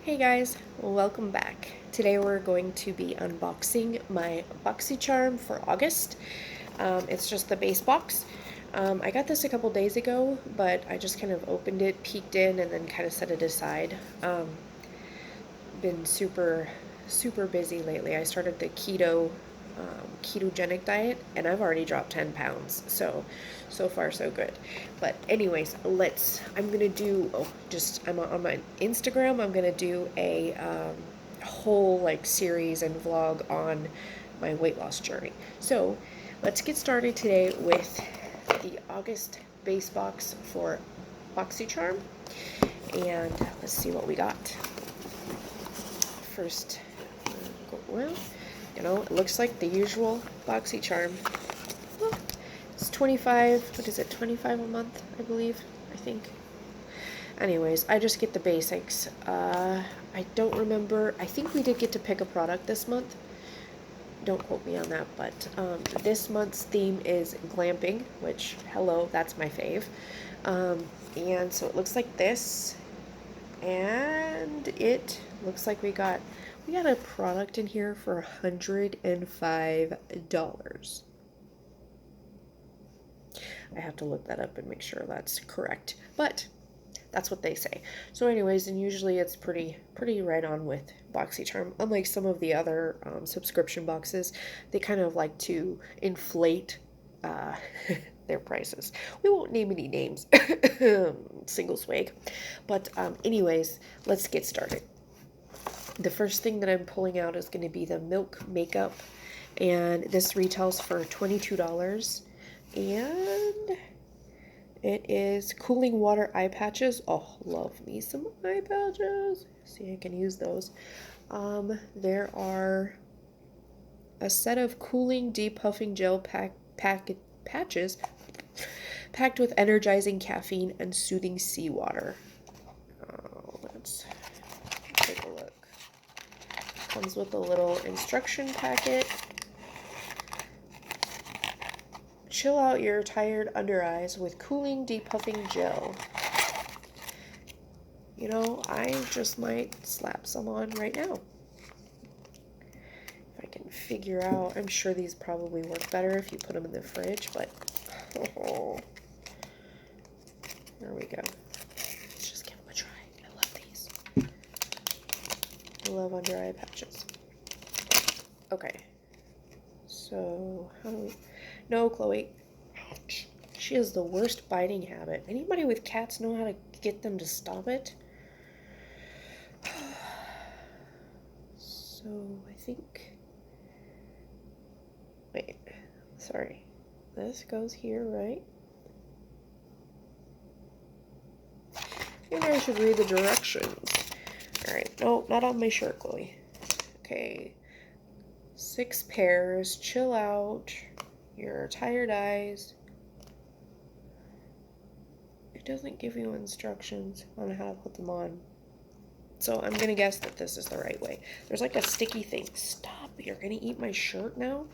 Hey guys, welcome back. Today we're going to be unboxing my Boxycharm for August. It's just the base box. I got this a couple days ago, but I just kind of opened it, peeked in, and then kind of set it aside. Been super busy lately. I started the ketogenic diet, and I've already dropped 10 pounds. So far so good. But anyways, I'm gonna do, I'm on my Instagram. I'm gonna do a whole like series and vlog on my weight loss journey. So let's get started today with the August base box for Boxycharm, and let's see what we got. First, well, it looks like the usual Boxycharm. Well, it's 25, what is it, 25 a month, I believe, I think. Anyways, I just get the basics. I don't remember, I think we did get to pick a product this month. Don't quote me on that, but this month's theme is glamping, which, hello, that's my fave. And so it looks like this, and it looks like we got a product in here for $105. I have to look that up and make sure that's correct, but that's what they say. So anyways, and usually it's pretty right on with Boxycharm. Unlike some of the other subscription boxes, they kind of like to inflate their prices. We won't name any names, single swag. But anyways, let's get started. The first thing that I'm pulling out is going to be the Milk Makeup, and this retails for $22, and it is cooling water eye patches. Oh, love me some eye patches. See, I can use those. There are a set of cooling depuffing gel patches packed with energizing caffeine and soothing seawater. Let's take a look. Comes with a little instruction packet. Chill out your tired under eyes with cooling depuffing gel. You know, I just might slap some on right now. If I can figure out, I'm sure these probably work better if you put them in the fridge, but oh, there we go. Let's just give them a try. I love these. I love under eye patches. Okay. So, how do we... No, Chloe. Ouch. She has the worst biting habit. Anybody with cats know how to get them to stop it? So, I think... Wait. Sorry. This goes here, right? Maybe I should read the directions. Alright. No, not on my shirt, Chloe. Okay. 6 pairs. Chill out your tired eyes. It doesn't give you instructions on how to put them on. So I'm going to guess that this is the right way. There's like a sticky thing. Stop. You're going to eat my shirt now?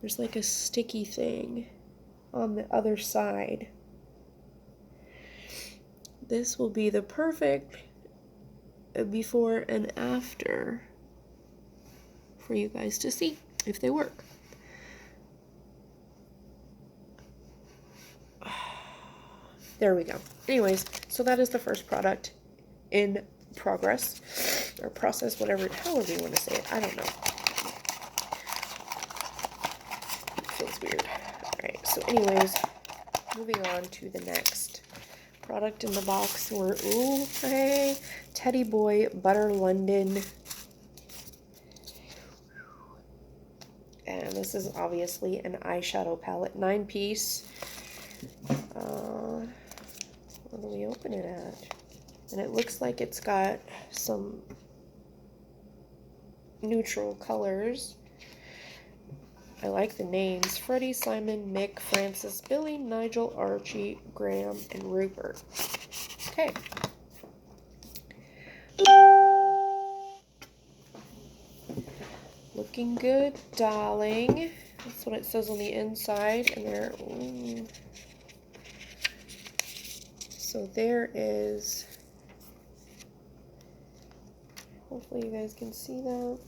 There's like a sticky thing on the other side. This will be the perfect before and after for you guys to see if they work. There we go. Anyways, so that is the first product in progress, or process, however you want to say it. I don't know. It feels weird. Alright, so anyways, moving on to the next product in the box. Ooh, hey, Teddy Boy Butter London. And this is obviously an eyeshadow palette, 9-piece. Where do we open it at? And it looks like it's got some neutral colors. I like the names: Freddie, Simon, Mick, Francis, Billy, Nigel, Archie, Graham, and Rupert. Okay. Looking good, darling. That's what it says on the inside. And there, so there is Hopefully you guys can see that.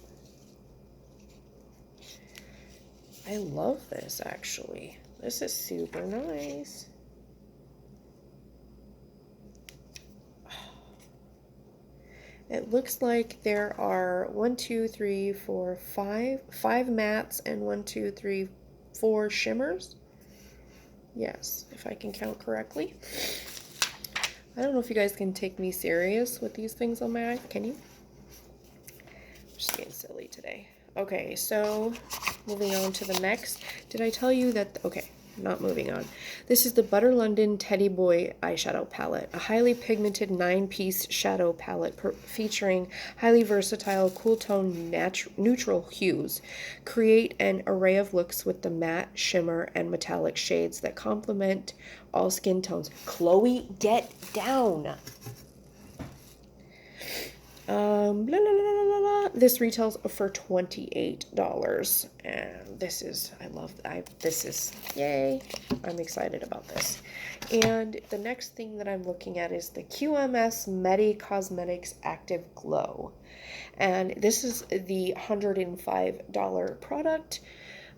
I love this, actually. This is super nice. It looks like there are 1, 2, 3, 4, 5 mattes and 1, 2, 3, 4 shimmers. Yes, if I can count correctly. I don't know if you guys can take me serious with these things on my eye. Can you? I'm just being silly today. Okay, so moving on to the next. Did I tell you that? Okay, not moving on. This is the Butter London Teddy Boy eyeshadow palette, a highly pigmented 9-piece shadow palette featuring highly versatile, cool tone, neutral hues. Create an array of looks with the matte, shimmer, and metallic shades that complement all skin tones. Chloe, get down. Blah, blah, blah, blah, blah. This retails for $28, and this is, this is, yay, I'm excited about this. And the next thing that I'm looking at is the QMS Medi Cosmetics Active Glow, and this is the $105 product.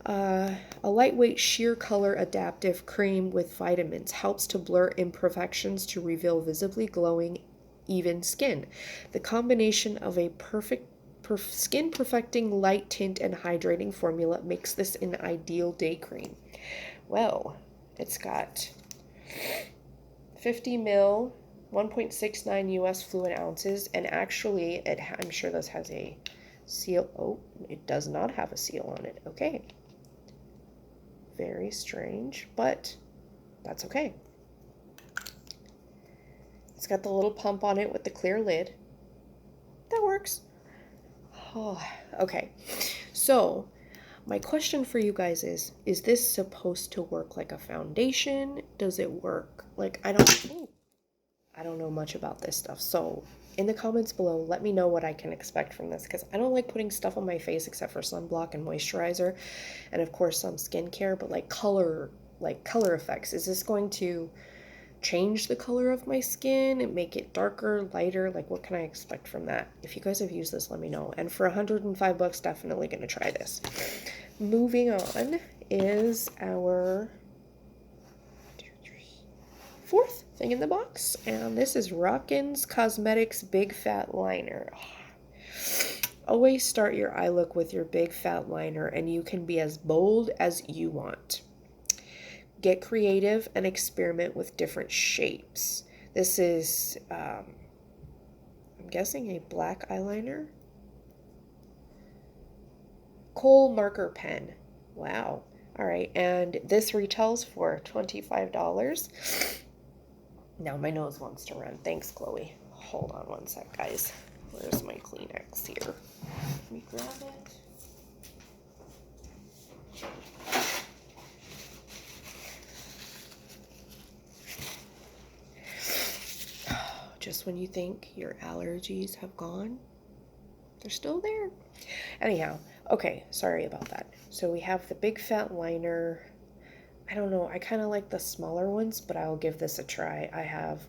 A lightweight sheer color adaptive cream with vitamins helps to blur imperfections to reveal visibly glowing even skin. The combination of a perfect skin perfecting light tint and hydrating formula makes this an ideal day cream. Well, it's got 50 ml, 1.69 US fluid ounces, and actually I'm sure this has a seal. Oh, it does not have a seal on it. Okay. Very strange, but that's okay. It's got the little pump on it with the clear lid. That works. Oh, okay. So, my question for you guys is this supposed to work like a foundation? Does it work? Like, I don't know much about this stuff. So, in the comments below, let me know what I can expect from this, because I don't like putting stuff on my face except for sunblock and moisturizer, and of course some skincare, but like color effects. Is this going to change the color of my skin and make it darker, lighter? Like, what can I expect from that? If you guys have used this, let me know. And for $105, definitely gonna try this. Moving on is our fourth thing in the box, and this is Rockin's Cosmetics Big Fat Liner. Always start your eye look with your big fat liner, and you can be as bold as you want. Get creative and experiment with different shapes. This is, I'm guessing, a black eyeliner. Kohl marker pen. Wow. All right, and this retails for $25. Now my nose wants to run. Thanks, Chloe. Hold on one sec, guys. Where's my Kleenex here? Let me grab it. Just when you think your allergies have gone, they're still there. Anyhow, okay, sorry about that. So we have the big fat liner. I don't know, I kind of like the smaller ones, but I'll give this a try. I have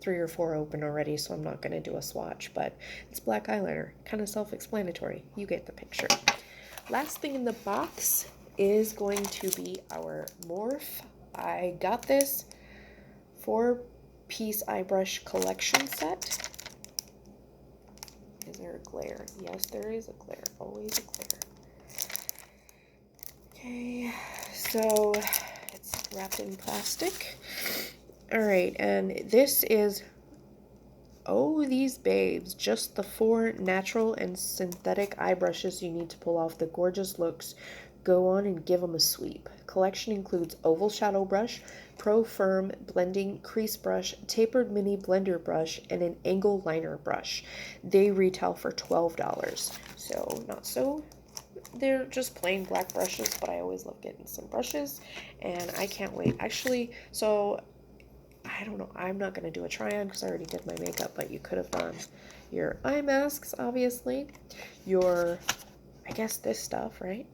3 or 4 open already, so I'm not going to do a swatch, but it's black eyeliner. Kind of self-explanatory. You get the picture. Last thing in the box is going to be our Morph. I got this 4-piece eye brush collection set. Is there a glare? Yes, there is a glare. Always a glare. Okay, so it's wrapped in plastic. All right, and this is, oh, these babes, just the 4 natural and synthetic eye brushes you need to pull off the gorgeous looks. Go on and give them a sweep. Collection includes oval shadow brush, pro firm blending crease brush, tapered mini blender brush, and an angle liner brush. They retail for $12. So not so, they're just plain black brushes, but I always love getting some brushes, and I can't wait. Actually, so I don't know, I'm not going to do a try on because I already did my makeup, but you could have done your eye masks, obviously, your, I guess this stuff, right?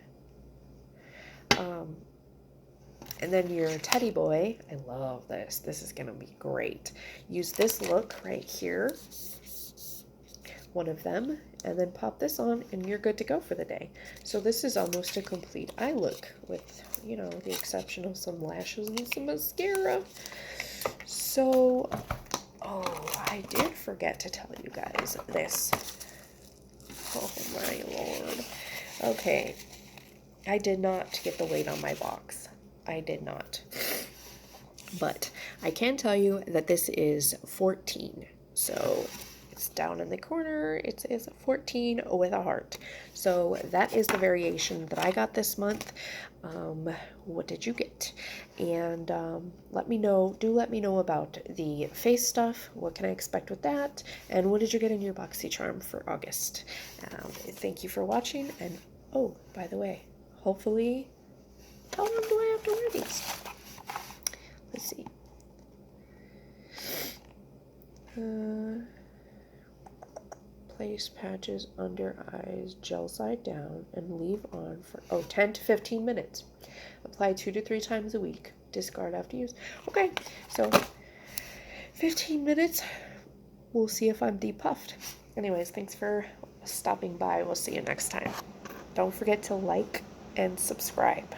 And then your teddy boy. I love this. This is going to be great. Use this look right here one of them, and then pop this on, and you're good to go for the day. So this is almost a complete eye look with, you know, the exception of some lashes and some mascara. So, oh, I did forget to tell you guys this. Oh my lord. Okay, I did not get the weight on my box. I did not. But I can tell you that this is 14. So it's down in the corner. It says 14 with a heart. So that is the variation that I got this month. What did you get? And let me know. Do let me know about the face stuff. What can I expect with that? And what did you get in your Boxycharm for August? Thank you for watching. And oh, by the way, hopefully, how long do I have to wear these? Let's see. Place patches under eyes, gel side down, and leave on for 10 to 15 minutes. Apply 2 to 3 times a week. Discard after use. Okay, so 15 minutes. We'll see if I'm depuffed. Anyways, thanks for stopping by. We'll see you next time. Don't forget to like and subscribe.